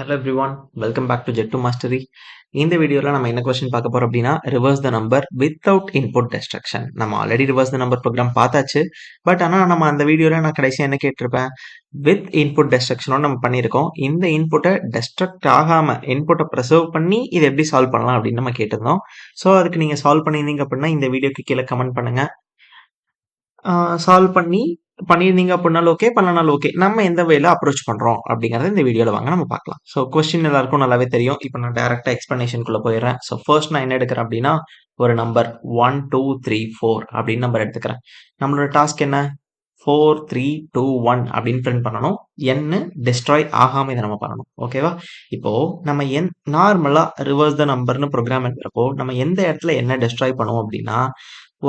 Hello everyone, welcome back to jet to mastery. இந்த வீடியோவில் நம்ம என்ன கொஸ்டின் பார்க்க போறோம் அப்படின்னா, reverse the number without input destruction. நம்ம already reverse the number program பார்த்தாச்சு. பட் ஆனால் நம்ம அந்த வீடியோவில் நான் கடைசியாக என்ன கேட்டிருப்பேன், வித் இன்புட் டெஸ்ட்ரக்ஷனோட நம்ம பண்ணியிருக்கோம். இந்த இன்புட்டை டெஸ்ட்ரக்ட் ஆகாமல் இன்புட்டை ப்ரெசர்வ் பண்ணி இதை எப்படி சால்வ் பண்ணலாம் அப்படின்னு நம்ம கேட்டிருந்தோம். ஸோ அதுக்கு நீங்கள் சால்வ் பண்ணியிருந்தீங்க அப்படின்னா இந்த வீடியோக்கு கீழே கமெண்ட் பண்ணுங்க. சால்வ் பண்ணியிருந்தீங்க அப்படின்னாலும் ஓகே, பண்ணலனாலும் ஓகே. நம்ம எந்த வேல அப்ரோச் பண்றோம் அப்படிங்கிறத இந்த வீடியோல வாங்க நம்ம பார்க்கலாம். ஸோ கொஸ்டின் எல்லாருக்கும் நல்லாவே தெரியும். இப்போ நான் டைரக்டா எக்ஸ்பிளனேஷனுக்குள்ள போயிடுறேன். ஸோ ஃபர்ஸ்ட் நான் என்ன எடுக்கிறேன் அப்படின்னா, ஒரு நம்பர் 1 2 3 4 அப்படின்னு நம்பர் எடுத்துக்கிறேன். நம்மளோட டாஸ்க் என்ன, 4 3 2 1 அப்படின்னு பிரிண்ட் பண்ணணும். n டெஸ்ட்ராய் ஆகாம இதை நம்ம பண்ணணும். ஓகேவா? இப்போ நம்ம நார்மலா ரிவர்ஸ் த நம்பர்னு ப்ரோக்ராம் எழுதுறப்போ நம்ம எந்த இடத்துல என்ன டெஸ்ட்ராய் பண்ணுவோம் அப்படின்னா,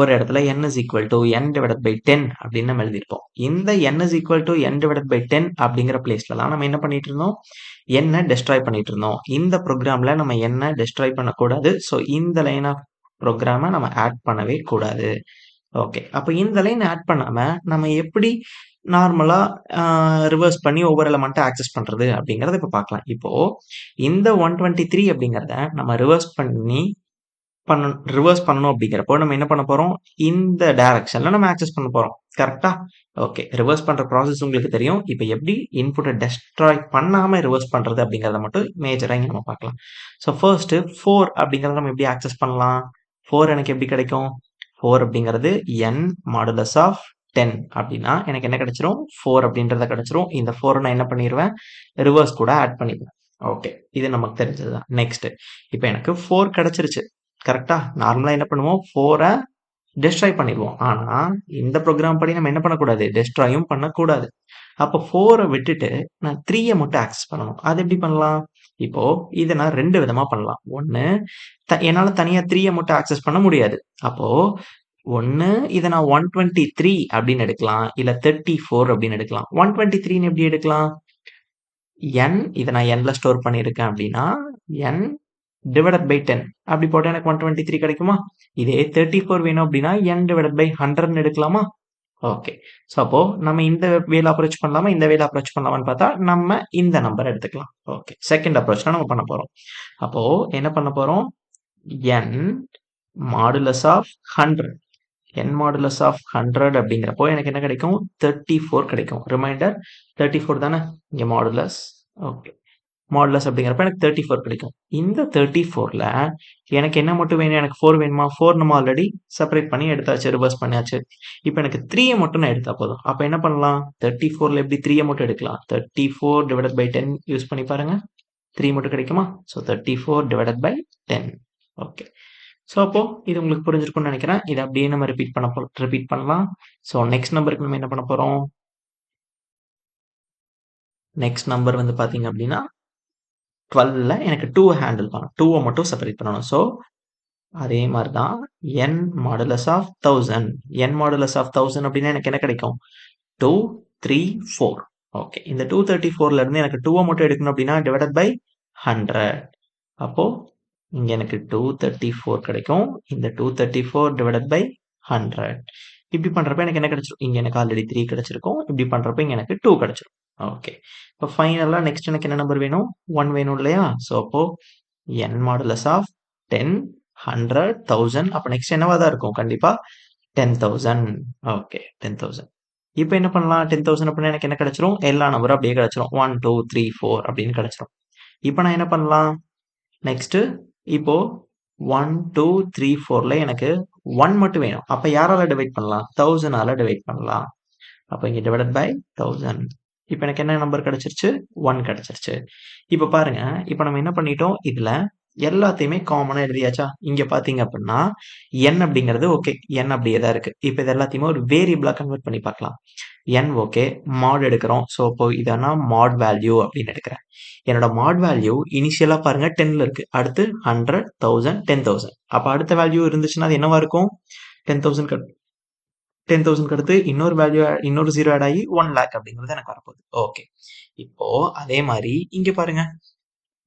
ஒரு இடத்துல n is equal to n divided by 10 அப்படின்னு நம்ம எழுதியிருப்போம். இந்த n is equal to n divided by 10 அப்படிங்கிற பிளேஸ்ல தான் நம்ம என்ன பண்ணிட்டு இருந்தோம், n டெஸ்ட்ராய் பண்ணிட்டு இருந்தோம். இந்த ப்ரோக்ராம்ல நம்ம n டெஸ்ட்ராய் பண்ணக்கூடாது. ஸோ இந்த லைன் ஆஃப் ப்ரோக்ராமை நம்ம ஆட் பண்ணவே கூடாது. ஓகே, அப்போ இந்த லைன் ஆட் பண்ணாம நம்ம எப்படி நார்மலா ரிவர்ஸ் பண்ணி ஒவ்வொரு எலமெண்ட்டை ஆக்சஸ் பண்றது அப்படிங்கறத இப்போ பார்க்கலாம். இப்போ இந்த 123 அப்படிங்கிறத நம்ம ரிவர்ஸ் பண்ணணும் அப்படிங்கிறப்போ நம்ம என்ன பண்ண போறோம், இந்த டைரக்ஷன்ல நம்ம ஆக்சஸ் பண்ண போறோம். கரெக்டா? ஓகே, ரிவர்ஸ் பண்ற ப்ராசஸ் உங்களுக்கு தெரியும். இப்போ எப்படி இன்புட்டை டெஸ்ட்ராய் பண்ணாம ரிவர்ஸ் பண்றது அப்படிங்கறத மட்டும் மேஜரா இங்க நம்ம பார்க்கலாம். ஸோ ஃபர்ஸ்ட் 4 அப்படிங்கறத நம்ம எப்படி ஆக்சஸ் பண்ணலாம், 4 எனக்கு எப்படி கிடைக்கும், 4 அப்படிங்கிறது n மாடுலஸ் ஆஃப் 10 அப்படின்னா எனக்கு என்ன கிடைச்சிரும், 4 அப்படின்றத கிடைச்சிரும். இந்த 4 நான் என்ன பண்ணிடுவேன், ரிவர்ஸ் கூட ஆட் பண்ணிடுவேன். ஓகே, இது நமக்கு தெரிஞ்சதுதான். நெக்ஸ்ட், இப்போ எனக்கு 4 கிடைச்சிருச்சு. கரெக்டா? நார்மலா என்ன பண்ணுவோம், 4 டெஸ்ட்ராய் பண்ணிடுவோம். ஆனா இந்த ப்ரோக்ராம் படி நம்ம என்ன பண்ணக்கூடாது, டெஸ்ட்ராயும் பண்ணக்கூடாது. அப்போ 4 விட்டுட்டு நான் 3 மட்டும் ஆக்சஸ் பண்ணணும். அது எப்படி பண்ணலாம், இப்போ இதை நான் ரெண்டு விதமா பண்ணலாம். ஒன்னு, என்னால தனியா 3 மட்டும் ஆக்சஸ் பண்ண முடியாது. அப்போ ஒன்னு இதை நான் 123 அப்படின்னு எடுக்கலாம், இல்ல 34 அப்படின்னு எடுக்கலாம். 123 எப்படி எடுக்கலாம், n இதை நான் nல ஸ்டோர் பண்ணியிருக்கேன் அப்படின்னா n டிவைடட் பை 10 அப்படி போட்டா எனக்கு 123 கிடைக்குமா. இதே 34 வேணும் அப்படின்னா n டிவைடட் பை 100 எடுக்கலாமா. ஓகே, ஸோ அப்போ நம்ம இந்த வேல அப்ரோச் பண்ணலாமா, இந்த வேல அப்ரோச் பண்ணலாமான்னு பார்த்தா நம்ம இந்த நம்பர் எடுத்துக்கலாம். ஓகே, செகண்ட் அப்ரோச் நம்ம பண்ண போறோம். அப்போ என்ன பண்ண போறோம், n modulus of 100, n modulus of 100 அப்படிங்கிறப்போ எனக்கு என்ன கிடைக்கும், 34 கிடைக்கும். ரிமைண்டர் 34 தானே இங்க மாடுலஸ். ஓகே, மாடுலஸ் அப்படிங்கிறப்ப எனக்கு 34 கிடைக்கும். இந்த 34ல எனக்கு என்ன மட்டும் வேணும், எனக்கு 4 வேணுமா, 4 நம்ம ஆல்ரெடி செப்பரேட் பண்ணி எடுத்தாச்சு, ரிவர்ஸ் பண்ணியாச்சு. இப்போ எனக்கு 3 மட்டும் நான் எடுத்தா போதும். அப்போ என்ன பண்ணலாம், 34ல எப்படி 3 மட்டும் எடுக்கலாம், 34 டிவைடட் பை 10 யூஸ் பண்ணி பாருங்க, 3 மட்டும் கிடைக்குமா. So 34 divided by 10. Okay, so அப்போ இது உங்களுக்கு புரிஞ்சிருக்கும்னு நினைக்கிறேன். இதை அப்படியே நம்ம ரிப்பீட் பண்ணலாம். ஸோ நெக்ஸ்ட் நம்பருக்கு நம்ம என்ன பண்ண போறோம், நெக்ஸ்ட் நம்பர் வந்து பாத்தீங்க அப்படின்னா 12ல எனக்கு 2 ஹேண்டில் பண்ணணும், 2 மட்டும் செப்பரேட் பண்ணணும். ஸோ அதே மாதிரி தான் n modulus of 1000, n modulus of 1000 அப்படின்னா எனக்கு என்ன கிடைக்கும், 2 3 4. ஓகே, இந்த 234ல இருந்து எனக்கு 2 மட்டும் எடுக்கணும் அப்படின்னா டிவைடட் பை 100. அப்போ இங்க எனக்கு 234 கிடைக்கும். இந்த 234 டிவைடட் பை 100. இப்படி பண்றப்ப எனக்கு என்ன கிடைச்சிரும், இங்க எனக்கு ஆல்ரெடி 3 கிடைச்சிருக்கும். இப்படி பண்றப்ப இங்க எனக்கு 2 கிடைச்சிரும். ஓகே, இப்போ ஃபைனலா நெக்ஸ்ட் எனக்கு என்ன நம்பர் வேணும், 1 வேணும் இல்லையா. ஸோ அப்போ n மாடுலஸ் ஆஃப் 10 100 1000. அப்போ நெக்ஸ்ட் என்னவா தான் இருக்கும், கண்டிப்பா 10,000. ஓகே, 10,000. இப்போ என்ன பண்ணலாம், 10,000 அப்படின்னா எனக்கு என்ன கிடைச்சிரும், எல்லா நம்பரும் அப்படியே கிடைச்சிரும், 1 2 3 4 அப்படின்னு கிடைச்சிரும். இப்போ நான் என்ன பண்ணலாம், நெக்ஸ்ட் இப்போ 1 2 3 4ல எனக்கு 1 மட்டும் வேணும். அப்ப யாரால டிவைட் பண்ணலாம், 1000ஆல டிவைட் பண்ணலாம். அப்ப இங்க டிவைடட் பை 1000. இப்போ எனக்கு என்ன நம்பர் கிடைச்சிருச்சு, 1 கிடைச்சிருச்சு. இப்போ பாருங்க, இப்போ நம்ம என்ன பண்ணிட்டோம், இதுல எல்லாத்தையுமே காமனா எழுதியாச்சா. இங்க பாத்தீங்க அப்படின்னா n அப்படிங்கிறது ஓகே, n அப்படியே தான் இருக்கு. இப்போ இது எல்லாத்தையுமே ஒரு வேரியபிளா கன்வெர்ட் பண்ணி பார்க்கலாம். n ஓகே, மாட் எடுக்கிறோம். ஸோ இப்போ இதனா மாட் வேல்யூ அப்படின்னு எடுக்கிறேன். என்னோட மாட் வேல்யூ இனிஷியலா பாருங்க 10ல இருக்கு. அடுத்து 100 1000 10,000. அப்ப அடுத்த வேல்யூ இருந்துச்சுன்னா அது என்னவா இருக்கும், 10,000 10,000 அடுத்து இன்னொரு வேல்யூ, இன்னொரு 0 ஆட் ஆகி 1 லேக் அப்படிங்கிறது எனக்கு வரப்போகுது. ஓகே, இப்போ அதே மாதிரி இங்க பாருங்க,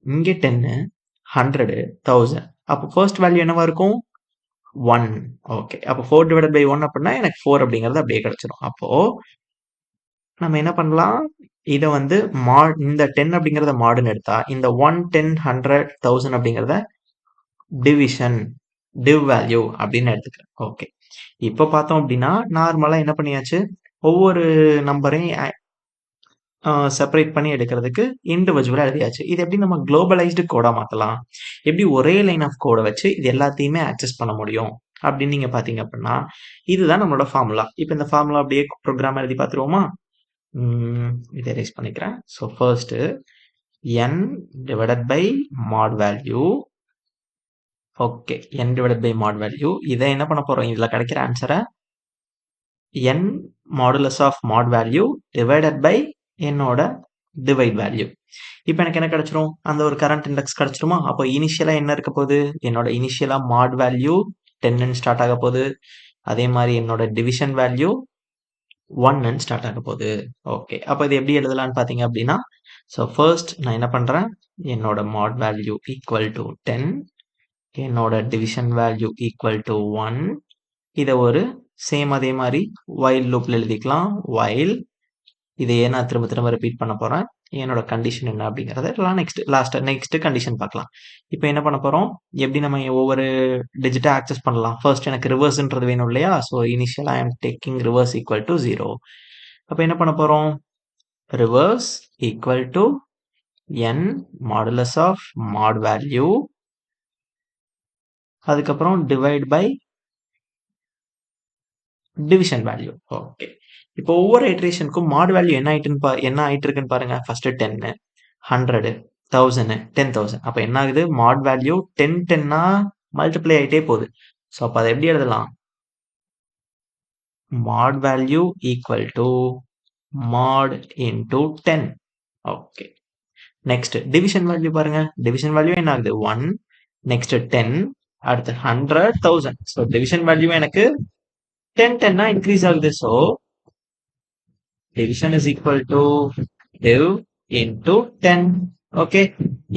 இங்க 10 100 1000. அப்போ ஃபர்ஸ்ட் வேல்யூ என்னவா இருக்கும், 1. ஓகே, அப்போ 4 டிவைடட் பை 1 அப்படின்னா எனக்கு 4 அப்படிங்கிறது அப்படியே கிடைச்சிடும். அப்போ நம்ம என்ன பண்ணலாம், இதை வந்து மாட் இந்த 10 அப்படிங்கிறத மாடுன்னு எடுத்தா இந்த 1 10 100 1000 அப்படிங்கிறத டிவிஷன் டிவ் வேல்யூ அப்படின்னு எடுத்துக்கிறேன். ஓகே, இப்போ பார்த்தோம் அப்படின்னா நார்மலா என்ன பண்ணியாச்சு, ஒவ்வொரு நம்பரையும் செப்பரேட் பண்ணி எடுக்கிறதுக்கு இண்டிவிஜுவலா எழுதியாச்சு. இது எப்படி நம்ம குளோபலைஸ்டு கோடா மாத்தலாம், எப்படி ஒரே லைன் ஆஃப் கோடை வச்சு இது எல்லாத்தையுமே ஆக்சஸ் பண்ண முடியும் அப்படின்னு நீங்க பாத்தீங்க அப்படின்னா, இதுதான் நம்மளோட ஃபார்முலா. இப்போ இந்த ஃபார்முலா அப்படியே ப்ரோக்ராம் எழுதி பார்த்துருவோமா? இதை erase பண்ணிக்கிறேன். So first n divided by mod value. Okay, n divided by mod value. இதை என்ன பண்ண போறோம், இதுல கிடைக்கிற ஆன்சரை n modulus of mod value divided by என்னோட டிவைட் வேல்யூ. இப்போ எனக்கு என்ன கிடைச்சிரும், அந்த ஒரு கரண்ட் இண்டெக்ஸ் கிடைச்சிருமா? அப்போ இனிஷியலா என்ன இருக்க போகுது, என்னோட இனிஷியலா மாட் வேல்யூ 10 ஸ்டார்ட் ஆக போகுது. அதே மாதிரி என்னோட டிவிஷன் வேல்யூ 1 ஸ்டார்ட் ஆக போகுது. ஓகே, அப்போ இது எப்படி எழுதலாம்னு பார்த்தீங்க அப்படின்னா, ஸோ ஃபர்ஸ்ட் நான் என்ன பண்றேன், என்னோட மாட் வேல்யூ ஈக்குவல் டு 10, என்னோட டிவிஷன் வேல்யூ ஈக்குவல் டு 1. இதை ஒரு சேம் அதே மாதிரி வைல் லூப்ல எழுதிக்கலாம். வைல் இதையே நான் திரும்ப திரும்ப ரிப்பீட் பண்ண போறேன். என்னோட கண்டிஷன் என்ன அப்படிங்கறத நெக்ஸ்ட் கண்டிஷன் பார்க்கலாம். இப்போ என்ன பண்ண போறோம், எப்படி நம்ம ஒவ்வொரு டிஜிட்டா ஆக்சஸ் பண்ணலாம். ஃபர்ஸ்ட் எனக்கு ரிவர்ஸ்ன்றது வேணும் இல்லையா? So initial I am taking reverse equal to 0. அப்போ என்ன பண்ண போறோம், reverse equal to n modulus of mod value, அதுக்கப்புறம் divide by division value. Okay, இப்போ ஒவ்வொரு இட்ரேஷனுக்கும் மாட் வேல்யூ என்ன ஆயிட்டு இருக்குன்னு பாருங்க. ஃபர்ஸ்ட் 10 100 1000 10000. அப்ப என்ன ஆகுது, மாட் வேல்யூ 10 10 மல்டிப்ளை ஆயிட்டே போகுது. ஸோ அப்போ அதை எப்படி எழுதலாம், mod value equal to mod into 10. Okay, next division value பாருங்க. டிவிஷன் வேல்யூ என்ன ஆகுது, 1, நெக்ஸ்ட் 10, அடுத்து 100 1000. ஸோ டிவிஷன் வேல்யூ எனக்கு 10 10 இன்க்ரீஸ் ஆகுது. So division is equal to div into 10. Okay,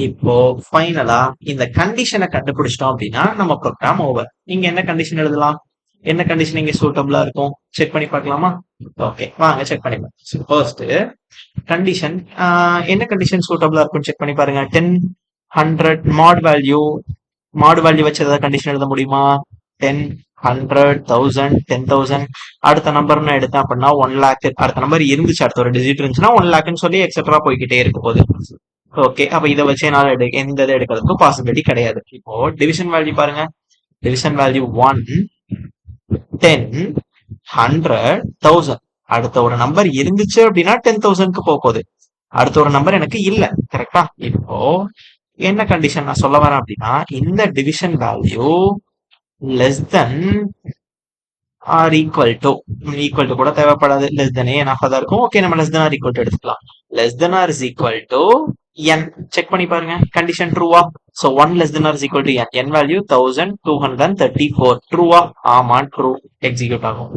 இப்போ ஃபைனலா இந்த கண்டிஷனை கண்டுபிடிச்சிட்டோம் அப்படின்னா நம்ம ப்ரோக்ராம் ஓவர். நீங்க என்ன கண்டிஷன் எழுதலாம், என்ன கண்டிஷன் இங்க சூட்டபிளா இருக்கும் செக் பண்ணி பார்க்கலாமா? ஓகே, வாங்க செக் பண்ணி பார்க்கலாம். ஃபர்ஸ்ட் கண்டிஷன் என்ன கண்டிஷன் சூட்டபிளா இருக்கும் செக் பண்ணி பாருங்க. 10 100 மாட் வேல்யூ வச்சு ஏதாவது கண்டிஷன் எழுத முடியுமா? 10 100 1000 10000. அடுத்த நம்பர் நான் எடுத்தேன் அப்படின்னா 1 lakh. அடுத்த நம்பர் இருந்துச்சு, அடுத்த ஒரு டிஜிட் இருந்துச்சுன்னா 1 lakhன்னு சொல்லி எக்ஸெட்ரா போய்கிட்டே இருக்க போகுது. ஓகே, அப்ப இதை வச்சு என்னால எந்த இதை எடுக்கிறதுக்கும் பாசிபிலிட்டி கிடையாது. இப்போ டிவிஷன் வேல்யூ பாருங்க. Division value 1 10 100 1000. அடுத்த ஒரு நம்பர் இருந்துச்சு அப்படின்னா 10,000க்கு போகுது. அடுத்த ஒரு நம்பர் எனக்கு இல்ல, கரெக்டா? இப்போ என்ன கண்டிஷன் நான் சொல்ல வரேன் அப்படின்னா, இந்த division value less than or equal to கூட தேவைப்படாது, லெஸ் தென் enough தான் இருக்கும். ஓகே, நம்ம less than or equal to எடுத்துக்கலாம். Less than or is equal to n. Check பண்ணி பாருங்க, கண்டிஷன் ட்ரூவா? So 1 less than or is equal to n. n value 1234. ட்ரூவா? ஆமா ட்ரூ, எக்ஸிக்யூட் ஆகும்.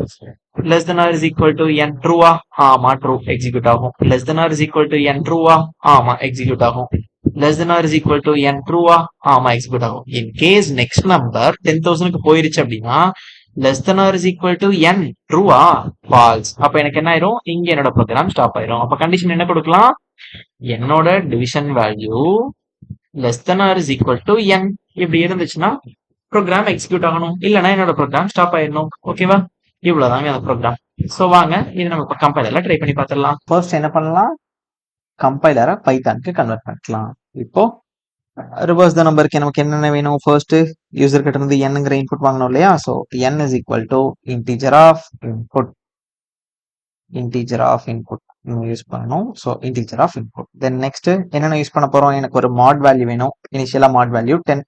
less than or is equal to n. ட்ரூவா? ஆமா true, execute ஆகும். less than or is equal to n. ட்ரூவா? ஆமா, எக்ஸிக்யூட் ஆகும். less than or is equal to n. ட்ரூவா? ஆமா, எக்ஸிக்யூட் ஆகும். இன் கேஸ் நெக்ஸ்ட் நம்பர் 10,000க்கு போயிருச்சு அப்படின்னா less than or is equal to n. ட்ரூவா? ஃபால்ஸ். அப்ப எனக்கு என்ன ஆயிரும், இங்க என்னோட ப்ரோக்ராம் ஸ்டாப் ஆயிரும். அப்ப கண்டிஷன் என்ன கொடுக்கலாம், என்னோட division value less than or is equal to n. இப்படி இருந்துச்சுன்னா ப்ரோக்ராம் எக்ஸிக்யூட் ஆகணும், இல்லைன்னா என்னோட ப்ரோக்ராம் ஸ்டாப் ஆயிடணும். ஓகேவா? இவ்வளவுதாங்க அந்த ப்ரோக்ராம். ஸோ வாங்க இது நம்ம இப்போ கம்பைலர்ல ட்ரை பண்ணி பார்த்துடலாம். ஃபர்ஸ்ட் என்ன பண்ணலாம், கம்பைலரை பைத்தானுக்கு கன்வெர்ட் பண்ணிக்கலாம். இப்போ ரிவர்ஸ் த நம்பருக்கு நமக்கு என்னென்ன வேணும், ஃபர்ஸ்ட் யூசர் கிட்ட இருந்து என்னங்கிற இன்புட் வாங்கணும் இல்லையா? So n is equal to integer of input use பண்ணணும். So integer of input. Then next என்னென்ன யூஸ் பண்ண போறோம், எனக்கு ஒரு மாட் வேல்யூ வேணும். இனிஷியலா mod value 10.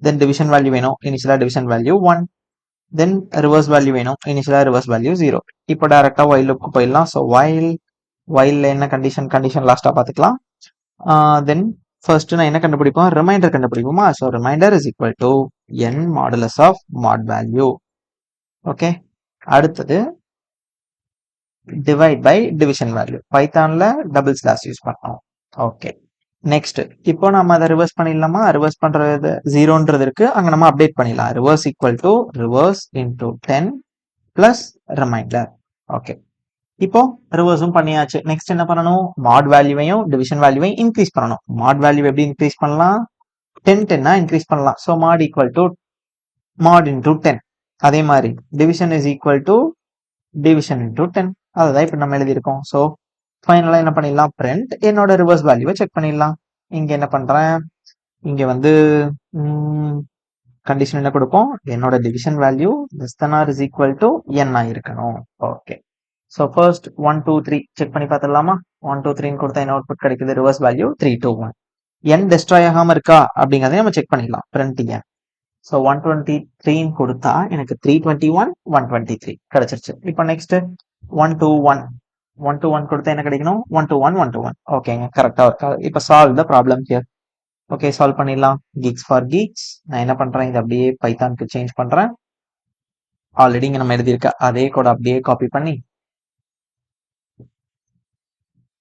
Then division value வேணும். இனிஷியலா division value 1. Then reverse value வேணும். இனிஷியலா ரிவர்ஸ் வேல்யூ 0. இப்போ டைரக்டா வைல் லுக்கு போயிடலாம். ஸோ வைல்ல என்ன கண்டிஷன் லாஸ்டா பார்த்துக்கலாம். தென் ஃபர்ஸ்ட் நான் என்ன கண்டுபிடிப்போம், ரிமைண்டர் கண்டுபிடிப்போமா? So reminder is equal to n modulus of mod value. Okay, அடுத்தது டிவைட் பை டிவிஷன் வேல்யூ. பைத்தான்ல டபுள் ஸ்லாஷ் யூஸ் பண்ணோம். ஓகே, நெக்ஸ்ட் இப்போ நம்ம அதை ரிவர்ஸ் பண்ணிடலாமா? ரிவர்ஸ் பண்றது 0ன்றது இருக்கு, அங்க நம்ம அப்டேட் பண்ணிடலாம். Reverse equal to reverse into 10 plus reminder. Okay, இப்போ ரிவர்ஸும் பண்ணியாச்சு. நெக்ஸ்ட் என்ன பண்ணணும்? மாட் வேல்யூவையும் டிவிஷன் வேல்யூவையும் இன்க்ரீஸ் பண்ணணும். மாட் வேல்யூ எப்படி இன்க்ரீஸ் பண்ணலாம்? 10 இன்க்ரீஸ் பண்ணலாம். So Mat equal to mod into 10. அதே மாதிரி division is equal to division into 10. அதுதான் இப்போ நம்ம எழுதியிருக்கோம். ஸோ ஃபைனலாக என்ன பண்ணிடலாம்? பிரிண்ட் என்னோட ரிவர்ஸ் வேல்யூவை செக் பண்ணிடலாம். இங்க என்ன பண்றேன்? இங்க வந்து கண்டிஷன் என்ன கொடுப்போம்? என்னோட division value less than or is equal to n இருக்கணும். ஓகே. ஸோ ஃபர்ஸ்ட் 1 2 3 செக் பண்ணி பார்த்துடலாமா? 1 2 3 கொடுத்தா என்ன அவுட்புட் கிடைக்குது? Reverse value 3 2 1. n டெஸ்ட்ராய் ஆகாம இருக்கா அப்படிங்கறத நம்ம செக் பண்ணிடலாம். Print n. ஸோ 123 கொடுத்தா எனக்கு 321 123 கிடைச்சிருச்சு. இப்போ நெக்ஸ்ட் 1 2 1 1 2 1 கொடுத்தா என்ன கிடைக்கணும்? 1 2 1 1 2 1. ஓகேங்க, கரெக்டா இருக்கா? இப்போ solve the problem here. Okay, solve பண்ணிடலாம். Geeks for Geeks. நான் என்ன பண்றேன்? இது அப்படியே பைத்தானுக்கு சேஞ்ச் பண்றேன். ஆல்ரெடி இங்க நம்ம எழுதியிருக்க அதே கோட் அப்படியே காப்பி பண்ணி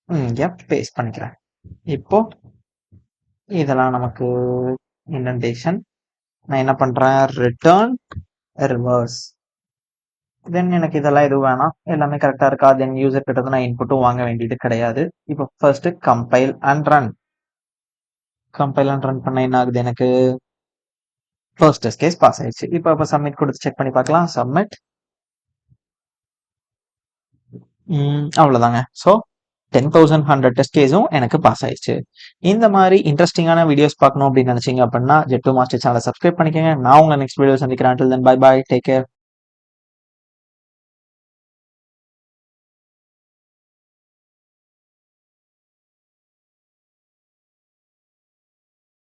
இங்க பேஸ்ட் பண்ணிக்கிறேன். இப்போ இதெல்லாம் நமக்கு இண்டென்டேஷன். நான் என்ன பண்றேன்? Return reverse. தென் எனக்கு இதெல்லாம் எதுவும் வேணாம், எல்லாமே கரெக்டா இருக்கா? தென் யூசர் கிட்ட நான் இன்புட்டும் வாங்க வேண்டியது கிடையாது. இப்போ first compile and run. Compile and run பண்ண என்ன ஆகுது? எனக்கு ஃபர்ஸ்ட் டெஸ்ட் கேஸ் பாஸ் ஆயிடுச்சு. இப்போ சப்மிட் கொடுத்து செக் பண்ணி பார்க்கலாம். சப்மிட். அவ்வளவுதாங்க. ஸோ 10,100 டெஸ்ட் கேஸும் எனக்கு பாஸ் ஆயிடுச்சு. இந்த மாதிரி இன்ட்ரெஸ்டிங்கான வீடியோஸ் பார்க்கணும் அப்படின்னு நினைச்சீங்க அப்படின்னா ஜெட்டு மாஸ்டர் சேனலை சப்ஸ்கிரைப் பண்ணிக்கோங்க. நான் உங்களை நெக்ஸ்ட் வீடியோ சந்திக்கிறேன். Until then, bye bye, take care.